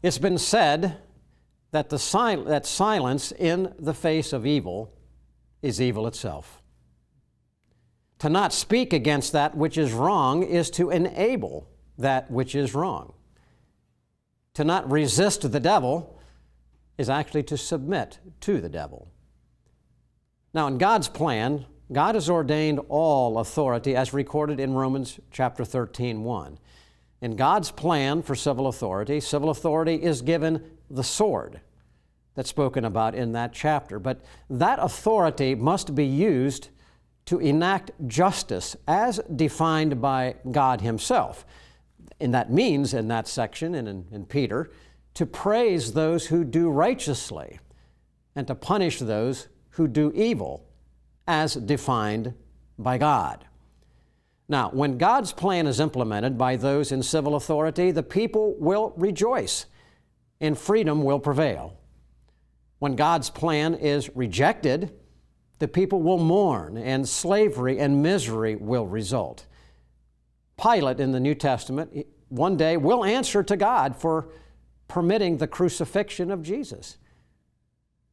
It's been said that that silence in the face of evil is evil itself. To not speak against that which is wrong is to enable that which is wrong. To not resist the devil is actually to submit to the devil. Now, in God's plan, God has ordained all authority as recorded in Romans chapter 13:1. In God's plan for civil authority is given the sword that's spoken about in that chapter. But that authority must be used to enact justice as defined by God Himself. And that means, in that section and in Peter, to praise those who do righteously and to punish those who do evil as defined by God. Now, when God's plan is implemented by those in civil authority, the people will rejoice and freedom will prevail. When God's plan is rejected, the people will mourn and slavery and misery will result. Pilate in the New Testament one day will answer to God for permitting the crucifixion of Jesus.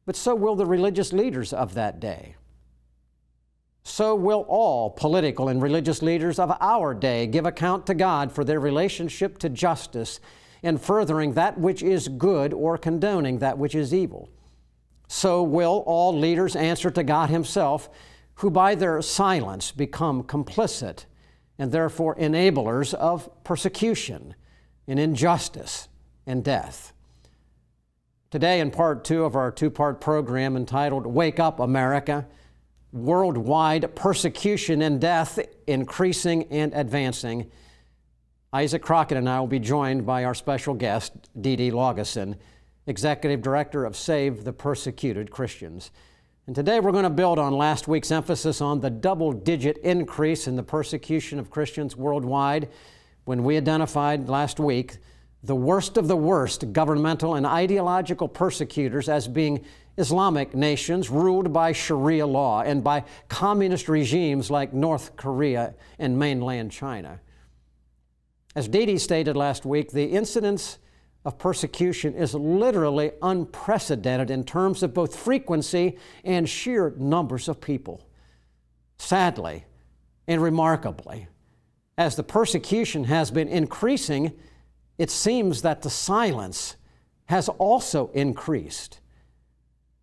But so will the religious leaders of that day. So will all political and religious leaders of our day give account to God for their relationship to justice and furthering that which is good or condoning that which is evil. So will all leaders answer to God Himself, who by their silence become complicit and therefore enablers of persecution and injustice and death. Today, in part 2 of our 2-part program entitled Wake Up, America, Worldwide Persecution and Death Increasing and Advancing, Isaac Crocket and I will be joined by our special guest, Dede Laugeson, Executive Director of Save the Persecuted Christians. And today we're going to build on last week's emphasis on the double-digit increase in the persecution of Christians worldwide when we identified last week the worst of the worst governmental and ideological persecutors as being Islamic nations ruled by Sharia law and by communist regimes like North Korea and mainland China. As Dede stated last week, the incidence of persecution is literally unprecedented in terms of both frequency and sheer numbers of people. Sadly and remarkably, as the persecution has been increasing, it seems that the silence has also increased.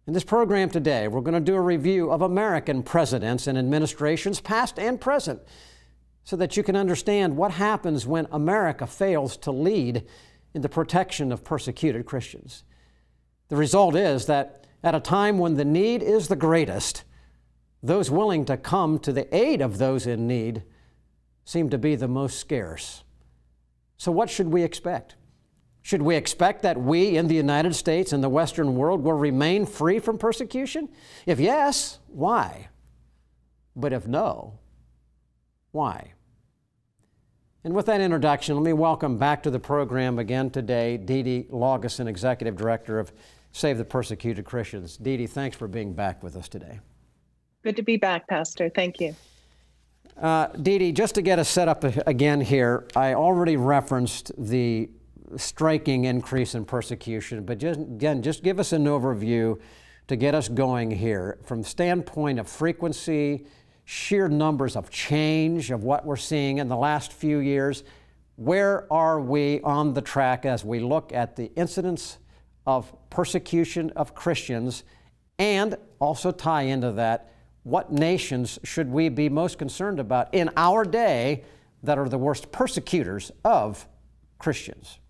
In this program today, we're going to do a review of American presidents and administrations, past and present, so that you can understand what happens when America fails to lead in the protection of persecuted Christians. The result is that at a time when the need is the greatest, those willing to come to the aid of those in need seem to be the most scarce. So what should we expect? Should we expect that we in the United States and the Western world will remain free from persecution? If yes, why? But if no, why? And with that introduction, let me welcome back to the program again today Dede Laugeson, Executive Director of Save the Persecuted Christians. Dede, thanks for being back with us today. Good to be back, Pastor. Thank you. Dede, just to get us set up again here, I already referenced the striking increase in persecution, but just give us an overview to get us going here from the standpoint of frequency, sheer numbers of change of what we're seeing in the last few years. Where are we on the track as we look at the incidence of persecution of Christians, and also tie into that, what nations should we be most concerned about in our day that are the worst persecutors of Christians?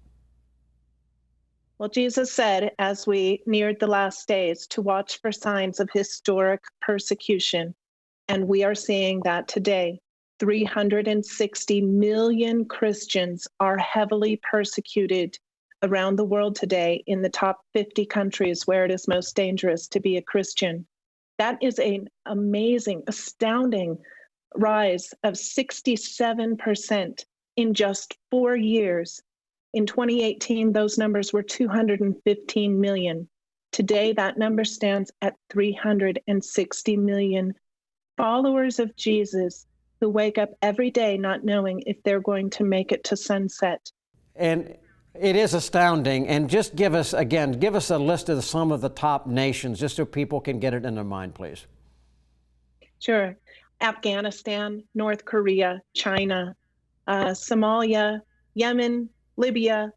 Well, Jesus said, as we neared the last days, to watch for signs of historic persecution. And we are seeing that today. 360 million Christians are heavily persecuted around the world today in the top 50 countries where it is most dangerous to be a Christian. That is an amazing, astounding rise of 67% in just 4 years. In 2018, those numbers were 215 million. Today, that number stands at 360 million followers of Jesus who wake up every day not knowing if they're going to make it to sunset. And It is astounding. And just give us a list of some of the top nations, just so people can get it in their mind, please. Sure. Afghanistan, North Korea, China, Somalia, Yemen, Libya.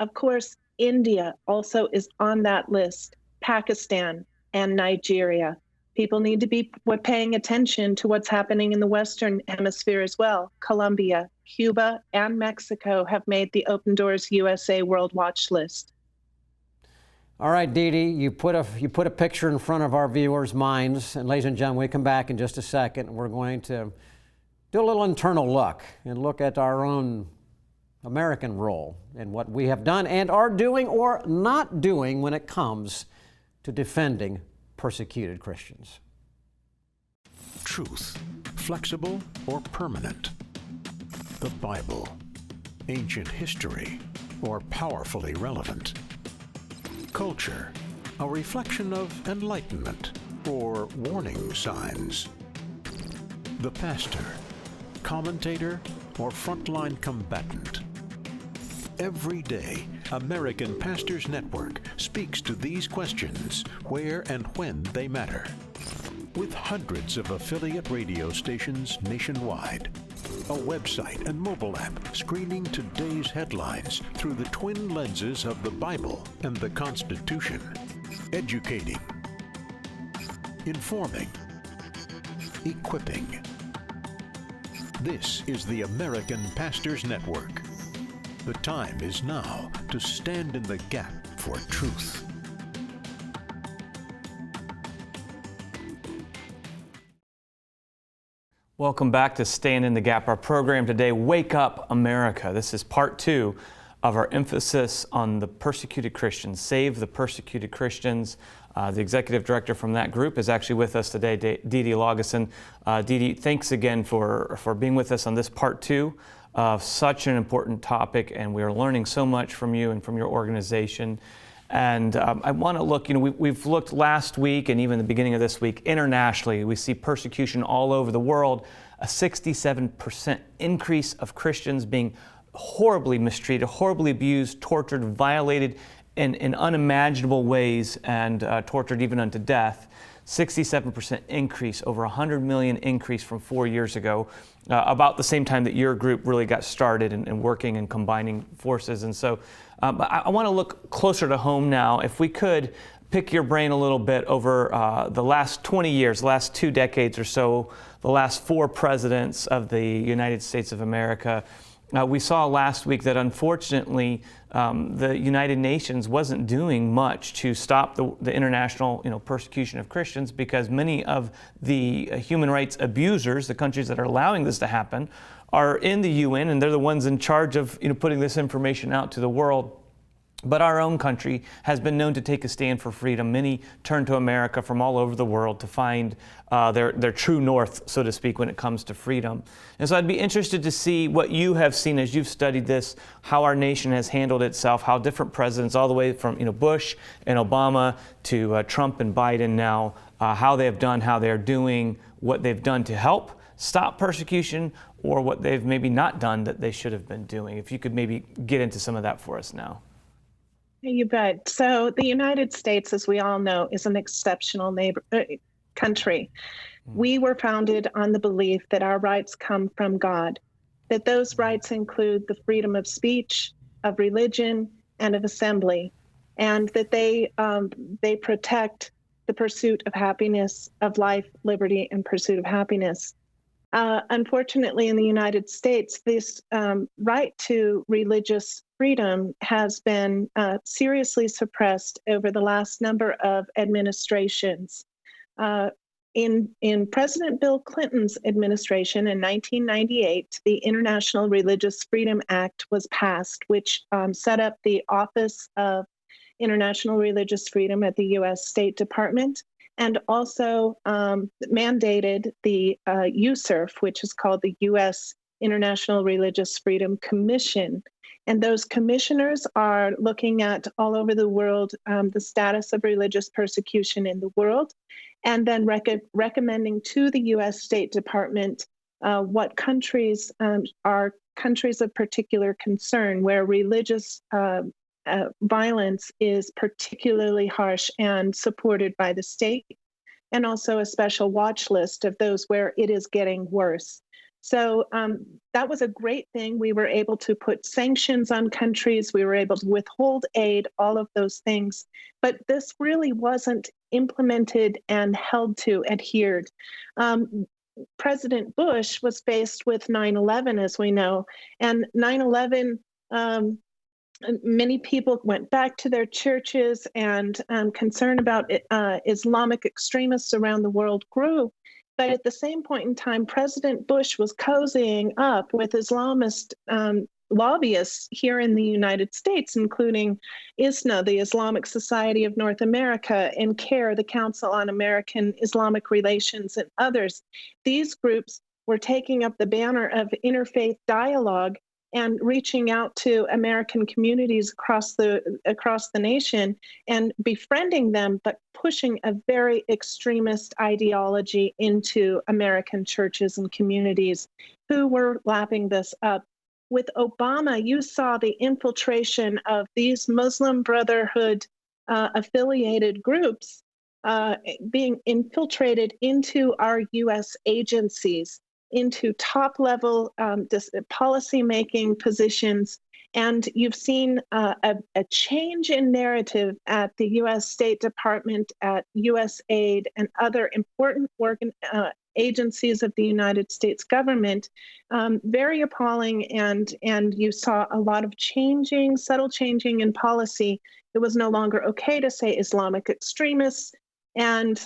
Of course, India also is on that list, Pakistan and Nigeria. People need to be paying attention to what's happening in the Western Hemisphere as well. Colombia, Cuba, and Mexico have made the Open Doors USA World Watch list. All right, Dede, you put a picture in front of our viewers' minds. And ladies and gentlemen, we come back in just a second. We're going to do a little internal look and look at our own American role in what we have done and are doing or not doing when it comes to defending persecuted Christians. Truth, flexible or permanent? The Bible, ancient history, or powerfully relevant? Culture, a reflection of enlightenment or warning signs? The pastor, commentator, or frontline combatant? Every day, American Pastors Network speaks to these questions where and when they matter. With hundreds of affiliate radio stations nationwide, a website and mobile app screening today's headlines through the twin lenses of the Bible and the Constitution, educating, informing, equipping. This is the American Pastors Network. The time is now to stand in the gap for truth. Welcome back to Stand in the Gap. Our program today, Wake Up America. This is part 2 of our emphasis on the persecuted Christians, Save the Persecuted Christians. The executive director from that group is actually with us today, Dede Laugeson. Dede, thanks again for being with us on this part 2 of such an important topic, and we are learning so much from you and from your organization. And I want to look, we've looked last week and even the beginning of this week internationally. We see persecution all over the world, a 67% increase of Christians being horribly mistreated, horribly abused, tortured, violated in unimaginable ways, and tortured even unto death. 67% increase, over 100 million increase from 4 years ago, about the same time that your group really got started and working and combining forces. And so I want to look closer to home now. If we could pick your brain a little bit over the last 20 years, last 2 decades or so, the last 4 presidents of the United States of America. We saw last week that unfortunately the United Nations wasn't doing much to stop the international persecution of Christians, because many of the human rights abusers, the countries that are allowing this to happen, are in the UN, and they're the ones in charge of putting this information out to the world. But our own country has been known to take a stand for freedom. Many turn to America from all over the world to find their true north, so to speak, when it comes to freedom. And so I'd be interested to see what you have seen as you've studied this, how our nation has handled itself, how different presidents, all the way from Bush and Obama to Trump and Biden now, how they have done, how they're doing, what they've done to help stop persecution, or what they've maybe not done that they should have been doing. If you could maybe get into some of that for us now. You bet. So the United States, as we all know, is an exceptional country. We were founded on the belief that our rights come from God, that those rights include the freedom of speech, of religion, and of assembly, and that they protect the pursuit of happiness, of life, liberty, and pursuit of happiness. Unfortunately, in the United States, this right to religious freedom has been seriously suppressed over the last number of administrations. In President Bill Clinton's administration in 1998, the International Religious Freedom Act was passed, which set up the Office of International Religious Freedom at the U.S. State Department, and also mandated the USERF, which is called the U.S. International Religious Freedom Commission. And those commissioners are looking at all over the world the status of religious persecution in the world, and then recommending to the U.S. State Department what countries are countries of particular concern, where religious violence is particularly harsh and supported by the state, and also a special watch list of those where it is getting worse. So that was a great thing. We were able to put sanctions on countries. We were able to withhold aid, all of those things. But this really wasn't implemented and held to, adhered. President Bush was faced with 9/11, as we know, and 9/11, many people went back to their churches, and concern about Islamic extremists around the world grew. But at the same point in time, President Bush was cozying up with Islamist lobbyists here in the United States, including ISNA, the Islamic Society of North America, and CARE, the Council on American Islamic Relations, and others. These groups were taking up the banner of interfaith dialogue and reaching out to American communities across the nation and befriending them, but pushing a very extremist ideology into American churches and communities who were lapping this up. With Obama, you saw the infiltration of these Muslim Brotherhood affiliated groups being infiltrated into our U.S. agencies, into top-level policy-making positions. And you've seen a change in narrative at the U.S. State Department, at USAID, and other important agencies of the United States government. Very appalling, and you saw a lot of subtle changing in policy. It was no longer okay to say Islamic extremists. And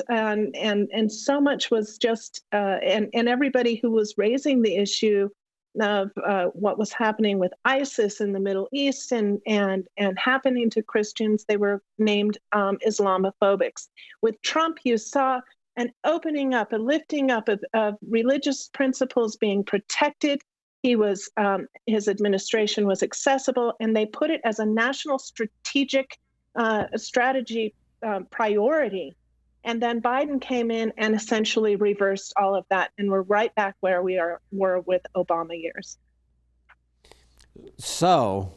so much was just, and everybody who was raising the issue of what was happening with ISIS in the Middle East and happening to Christians, they were named Islamophobics. With Trump, you saw an opening up, a lifting up of religious principles being protected. His administration was accessible, and they put it as a national strategic strategy priority. And then Biden came in and essentially reversed all of that, and we're right back where we were with Obama years. So,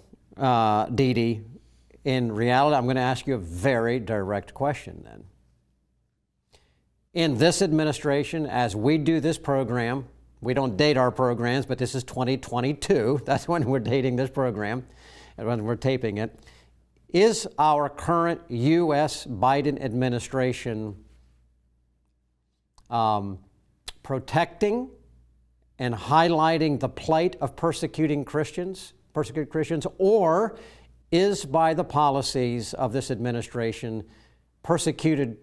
Dede, in reality, I'm going to ask you a very direct question then. In this administration, as we do this program, we don't date our programs, but this is 2022. That's when we're dating this program and when we're taping it. Is our current U.S. Biden administration protecting and highlighting the plight of persecuted Christians, or is by the policies of this administration persecuted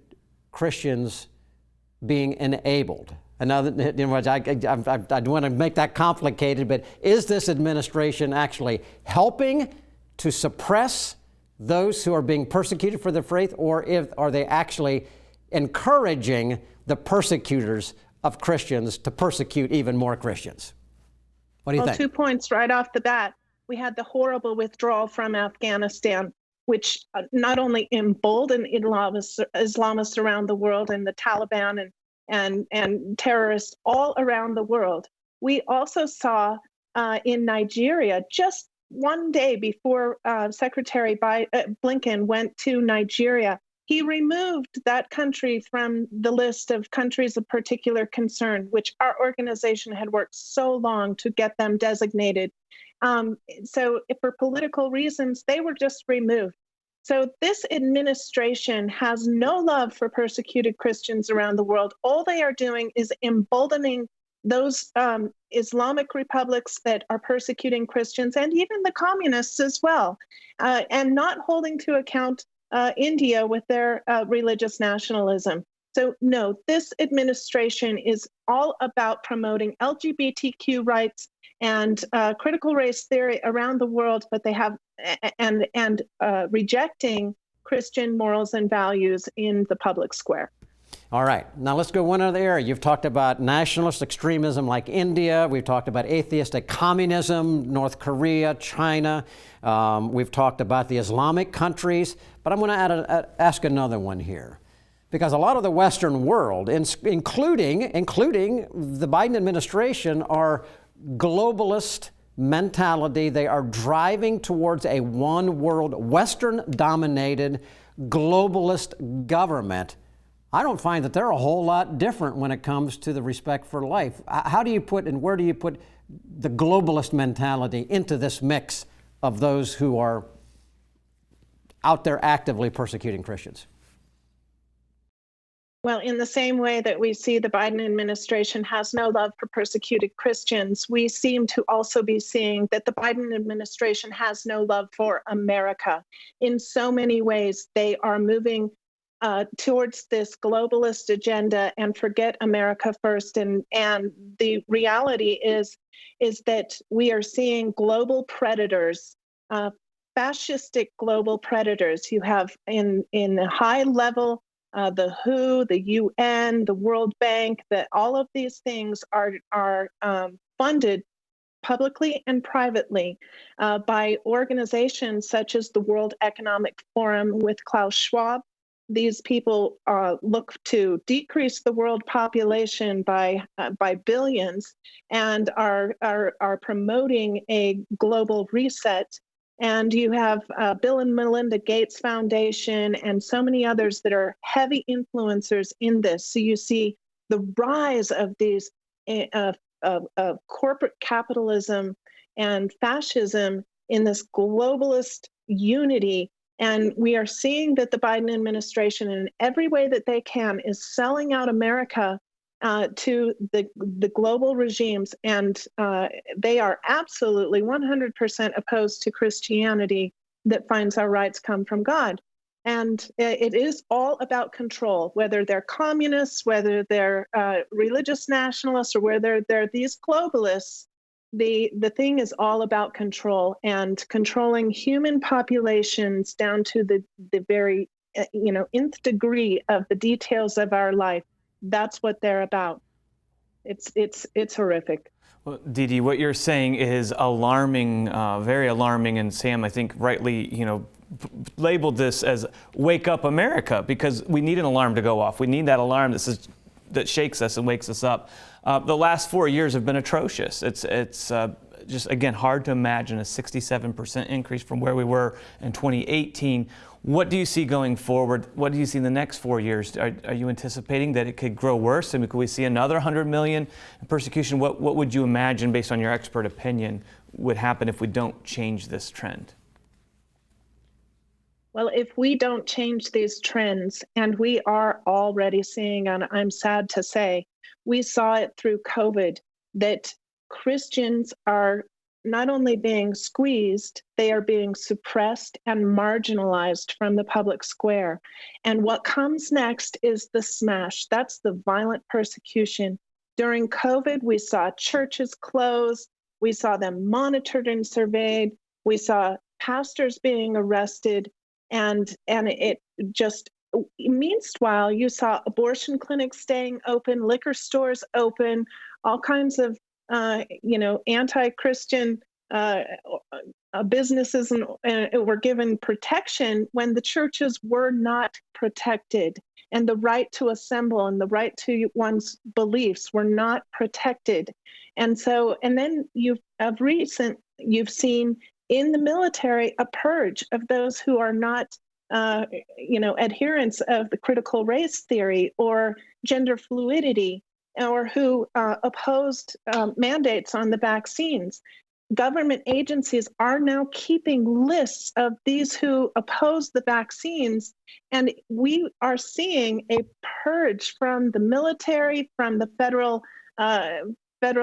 Christians being enabled? Another, I don't want to make that complicated, but is this administration actually helping to suppress those who are being persecuted for their faith, or are they actually encouraging the persecutors of Christians to persecute even more Christians? What do you think? 2 points right off the bat. We had the horrible withdrawal from Afghanistan, which not only emboldened Islamists around the world and the Taliban and terrorists all around the world. We also saw in Nigeria, just one day before Secretary Blinken went to Nigeria, he removed that country from the list of countries of particular concern, which our organization had worked so long to get them designated. So for political reasons, they were just removed. So this administration has no love for persecuted Christians around the world. All they are doing is emboldening those Islamic republics that are persecuting Christians, and even the communists as well, and not holding to account India with their religious nationalism. So no, this administration is all about promoting LGBTQ rights and critical race theory around the world, but they have and rejecting Christian morals and values in the public square. All right. Now let's go one other area. You've talked about nationalist extremism like India. We've talked about atheistic communism, North Korea, China. We've talked about the Islamic countries. But I'm going to ask another one here. Because a lot of the Western world, including the Biden administration, are globalist mentality. They are driving towards a one world, Western-dominated, globalist government. I don't find that they're a whole lot different when it comes to the respect for life. How do you put and where do you put the globalist mentality into this mix of those who are out there actively persecuting Christians? Well, in the same way that we see the Biden administration has no love for persecuted Christians, we seem to also be seeing that the Biden administration has no love for America. In so many ways, they are moving towards this globalist agenda and forget America first. And the reality is that we are seeing global predators, fascistic global predators. You have in the high level the WHO, the UN, the World Bank, that all of these things are funded publicly and privately by organizations such as the World Economic Forum with Klaus Schwab. These people look to decrease the world population by billions and are promoting a global reset. And you have Bill and Melinda Gates Foundation and so many others that are heavy influencers in this. So you see the rise of these corporate capitalism and fascism in this globalist unity. And we are seeing that the Biden administration, in every way that they can, is selling out America to the global regimes, and they are absolutely 100% opposed to Christianity that finds our rights come from God. And it is all about control, whether they're communists, whether they're religious nationalists, or whether they're these globalists. The thing is all about control and controlling human populations down to the very nth degree of the details of our life. That's what they're about. It's horrific. Well, Dede, what you're saying is alarming, very alarming, and Sam, I think, rightly, labeled this as "Wake Up America," because we need an alarm to go off. We need that alarm that shakes us and wakes us up. The last 4 years have been atrocious. It's just, again, hard to imagine a 67% increase from where we were in 2018. What do you see going forward? What do you see in the next 4 years? Are you anticipating that it could grow worse? I mean, could we see another 100 million in persecution? What would you imagine, based on your expert opinion, would happen if we don't change this trend? Well, if we don't change these trends, and we are already seeing, and I'm sad to say, we saw it through COVID, that Christians are not only being squeezed, they are being suppressed and marginalized from the public square. And what comes next is the smash. That's the violent persecution. During COVID, we saw churches close. We saw them monitored and surveyed. We saw pastors being arrested. And it just, meanwhile, you saw abortion clinics staying open, liquor stores open, all kinds of anti-Christian businesses were given protection when the churches were not protected, and the right to assemble and the right to one's beliefs were not protected. And then you've seen in the military a purge of those who are not adherents of the critical race theory or gender fluidity, or who opposed mandates on the vaccines. Government agencies are now keeping lists of these who oppose the vaccines, and we are seeing a purge from the military, from the federal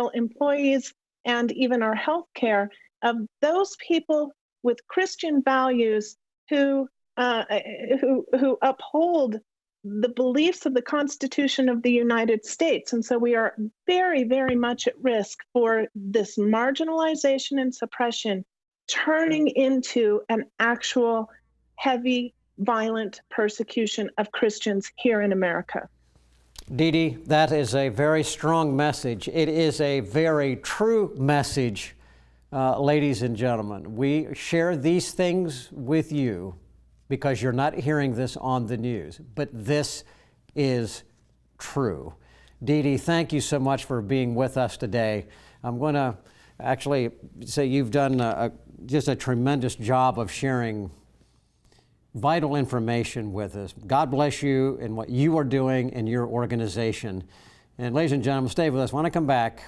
employees, and even our healthcare, of those people with Christian values who uphold the beliefs of the Constitution of the United States. And so we are very, very much at risk for this marginalization and suppression turning into an actual heavy, violent persecution of Christians here in America. Dede, that is a very strong message. It is a very true message, ladies and gentlemen. We share these things with you because you're not hearing this on the news. But this is true. Dede, thank you so much for being with us today. I'm going to actually say you've done just a tremendous job of sharing vital information with us. God bless you in what you are doing in your organization. And ladies and gentlemen, stay with us. When I come back,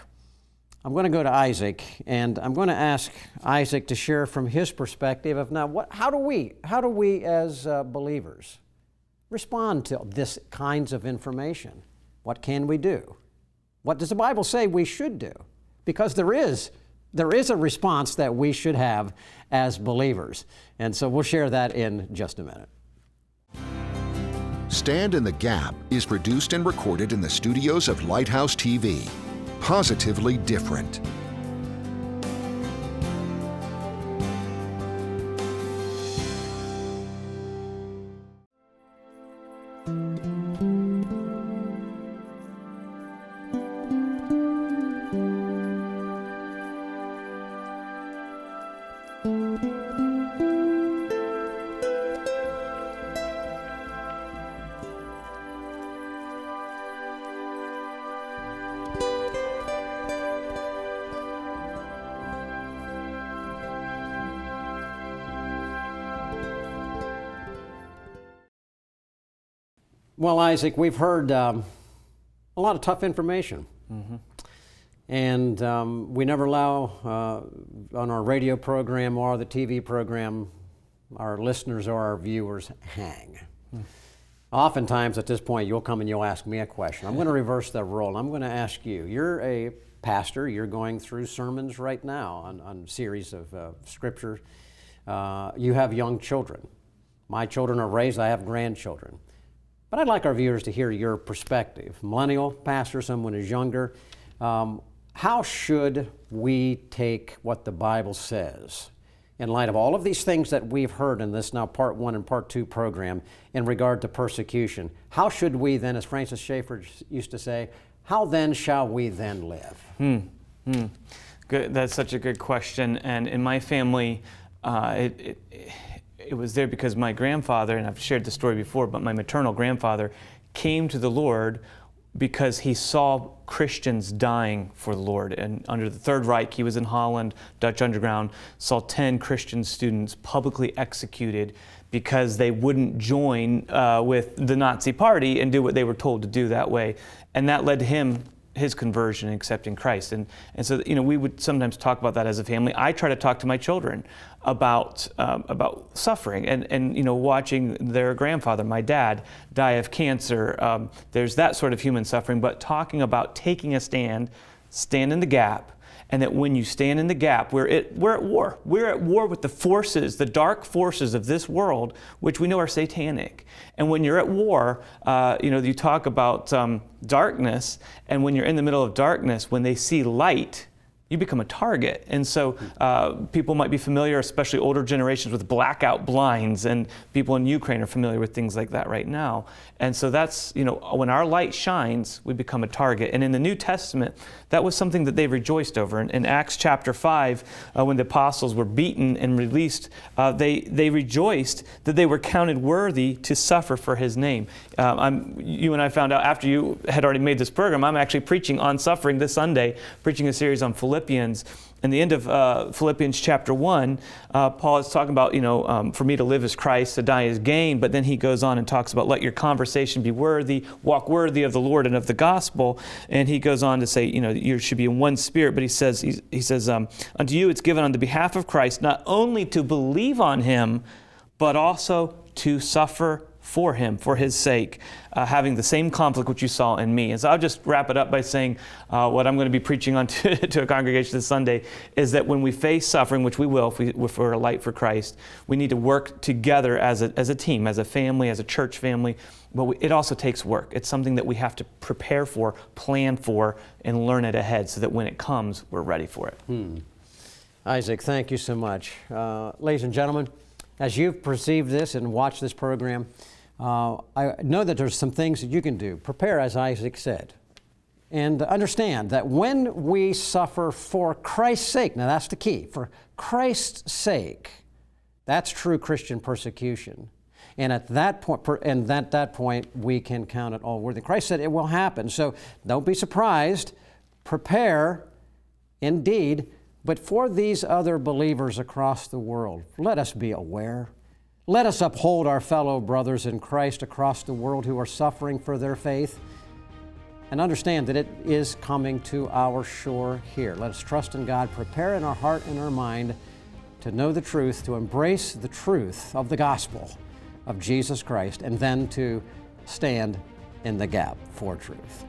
I'm going to go to Isaac, and I'm going to ask Isaac to share from his perspective of now, how do we as believers respond to this kinds of information? What can we do? What does the Bible say we should do? Because there is a response that we should have as believers. And so we'll share that in just a minute. Stand in the Gap is produced and recorded in the studios of Lighthouse TV. Positively different. Well, Isaac, we've heard a lot of tough information. Mm-hmm. And we never allow on our radio program or the TV program our listeners or our viewers hang. Oftentimes at this point you'll come and you'll ask me a question. I'm going to reverse that role. I'm going to ask you. You're a pastor. You're going through sermons right now on series of scripture. You have young children. My children are raised. I have grandchildren. But I'd like our viewers to hear your perspective. Millennial pastor, someone who's younger. How should we take what the Bible says in light of all of these things that we've heard in this now Part 1 and Part 2 program in regard to persecution? How should we then, as Francis Schaeffer used to say, how then shall we then live? Good. That's such a good question. And in my family, it was there because my grandfather, and I've shared the story before, but my maternal grandfather came to the Lord because he saw Christians dying for the Lord. And under the Third Reich, he was in Holland, Dutch underground, saw 10 Christian students publicly executed because they wouldn't join with the Nazi party and do what they were told to do that way. And that led to his conversion and accepting Christ. And so, we would sometimes talk about that as a family. I try to talk to my children about suffering and watching their grandfather, my dad, die of cancer. There's that sort of human suffering, but talking about taking a stand in the gap, and that when you stand in the gap, we're at war. We're at war with the forces, the dark forces of this world, which we know are satanic. And when you're at war, you talk about darkness, and when you're in the middle of darkness, when they see light, you become a target. And so people might be familiar, especially older generations, with blackout blinds, and people in Ukraine are familiar with things like that right now. And so that's, when our light shines, we become a target. And in the New Testament, that was something that they rejoiced over. In Acts chapter 5, when the apostles were beaten and released, they rejoiced that they were counted worthy to suffer for his name. You and I found out after you had already made this program, I'm actually preaching on suffering this Sunday, preaching a series on Philippians. In the end of Philippians chapter 1, Paul is talking about, for me to live is Christ, to die is gain, but then he goes on and talks about let your conversation be worthy, walk worthy of the Lord and of the gospel, and he goes on to say, you should be in one spirit, but he says, unto you it's given on the behalf of Christ, not only to believe on him, but also to suffer for him, for his sake, having the same conflict which you saw in me. And so I'll just wrap it up by saying what I'm going to be preaching on to a congregation this Sunday is that when we face suffering, which we will if we're a light for Christ, we need to work together as a team, as a family, as a church family. But it also takes work. It's something that we have to prepare for, plan for, and learn it ahead so that when it comes, we're ready for it. Isaac, thank you so much. Ladies and gentlemen, as you've perceived this and watched this program, I know that there's some things that you can do. Prepare, as Isaac said, and understand that when we suffer for Christ's sake, now that's the key, for Christ's sake, that's true Christian persecution. And at that point, we can count it all worthy. Christ said it will happen. So don't be surprised. Prepare, indeed. But for these other believers across the world, let us be aware. Let us uphold our fellow brothers in Christ across the world who are suffering for their faith, and understand that it is coming to our shore here. Let us trust in God, prepare in our heart and our mind to know the truth, to embrace the truth of the gospel of Jesus Christ, and then to stand in the gap for truth.